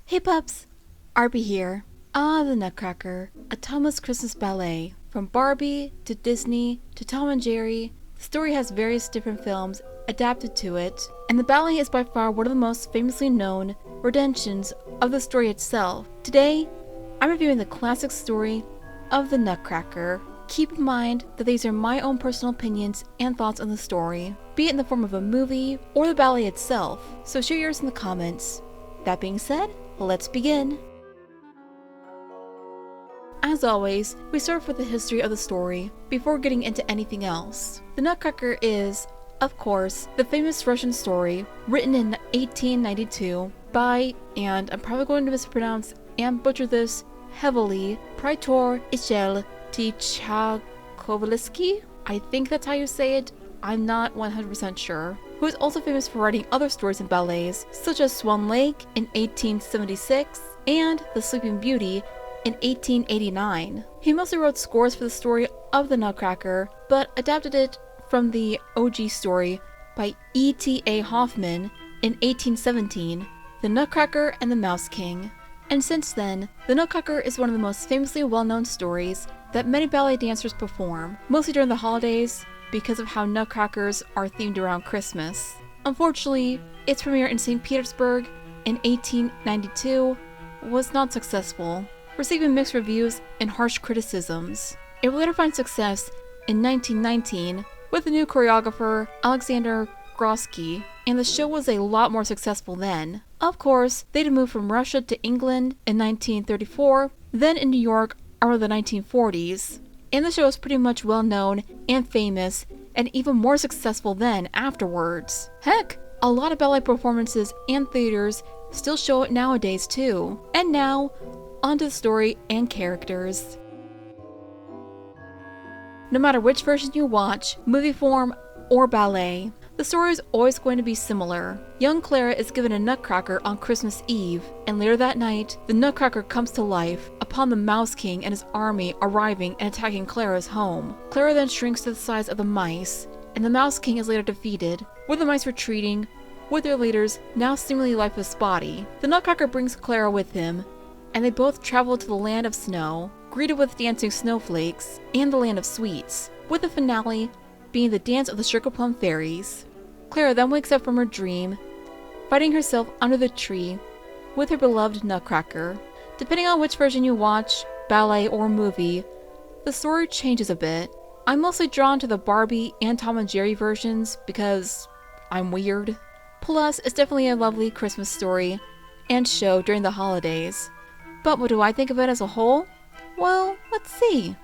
Hey pups! RB here. The Nutcracker, a timeless Christmas ballet. From Barbie to Disney to Tom and Jerry, the story has various different films adapted to it, and the ballet is by far one of the most famously known renditions of the story itself. Today, I'm reviewing the classic story of the Nutcracker. Keep in mind that these are my own personal opinions and thoughts on the story, be it in the form of a movie or the ballet itself, so share yours in the comments. That being said, let's begin. As always, we start with the history of the story before getting into anything else. The Nutcracker is, of course, the famous Russian story written in 1892 by, and I'm probably going to mispronounce and butcher this heavily, Pyotr Tchaikovsky. I think that's how you say it. I'm not 100% sure. Who is also famous for writing other stories and ballets, such as Swan Lake in 1876 and The Sleeping Beauty in 1889. He mostly wrote scores for the story of the Nutcracker, but adapted it from the OG story by E.T.A. Hoffman in 1817, The Nutcracker and the Mouse King. And since then, The Nutcracker is one of the most famously well-known stories that many ballet dancers perform, mostly during the holidays, because of how nutcrackers are themed around Christmas. Unfortunately, its premiere in St. Petersburg in 1892 was not successful, receiving mixed reviews and harsh criticisms. It would later find success in 1919 with the new choreographer Alexander Grodsky, and the show was a lot more successful then. Of course, they'd moved from Russia to England in 1934, then in New York around the 1940s. And the show was pretty much well known and famous, and even more successful then afterwards. Heck, a lot of ballet performances and theaters still show it nowadays too. And now, onto the story and characters. No matter which version you watch, movie form or ballet, the story is always going to be similar. Young Clara is given a nutcracker on Christmas Eve, and later that night, the nutcracker comes to life upon the Mouse King and his army arriving and attacking Clara's home. Clara then shrinks to the size of the mice, and the Mouse King is later defeated, with the mice retreating, with their leader's now seemingly lifeless body. The nutcracker brings Clara with him, and they both travel to the land of snow, greeted with dancing snowflakes, and the land of sweets, with the finale being the dance of the Sugar Plum Fairies. Clara then wakes up from her dream, finding herself under the tree with her beloved Nutcracker. Depending on which version you watch, ballet or movie, the story changes a bit. I'm mostly drawn to the Barbie and Tom and Jerry versions because I'm weird. Plus, it's definitely a lovely Christmas story and show during the holidays. But what do I think of it as a whole? Well, let's see.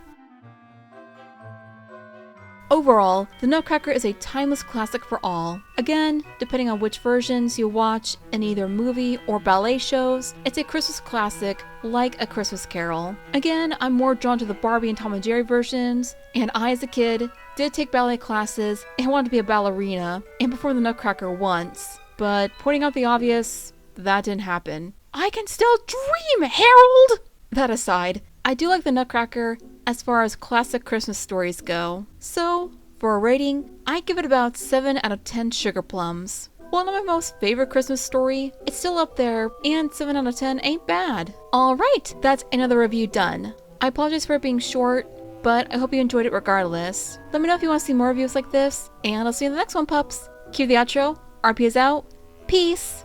Overall, The Nutcracker is a timeless classic for all. Again, depending on which versions you watch in either movie or ballet shows, it's a Christmas classic like A Christmas Carol. Again, I'm more drawn to the Barbie and Tom and Jerry versions, and I as a kid did take ballet classes and wanted to be a ballerina and perform The Nutcracker once. But pointing out the obvious, that didn't happen. I can still dream, Harold! That aside, I do like The Nutcracker as far as classic Christmas stories go. So, for a rating, I give it about 7 out of 10 sugar plums. While not my most favorite Christmas story, it's still up there, and 7 out of 10 ain't bad. Alright, that's another review done. I apologize for it being short, but I hope you enjoyed it regardless. Let me know if you want to see more reviews like this, and I'll see you in the next one, pups. Cue the outro. RP is out. Peace!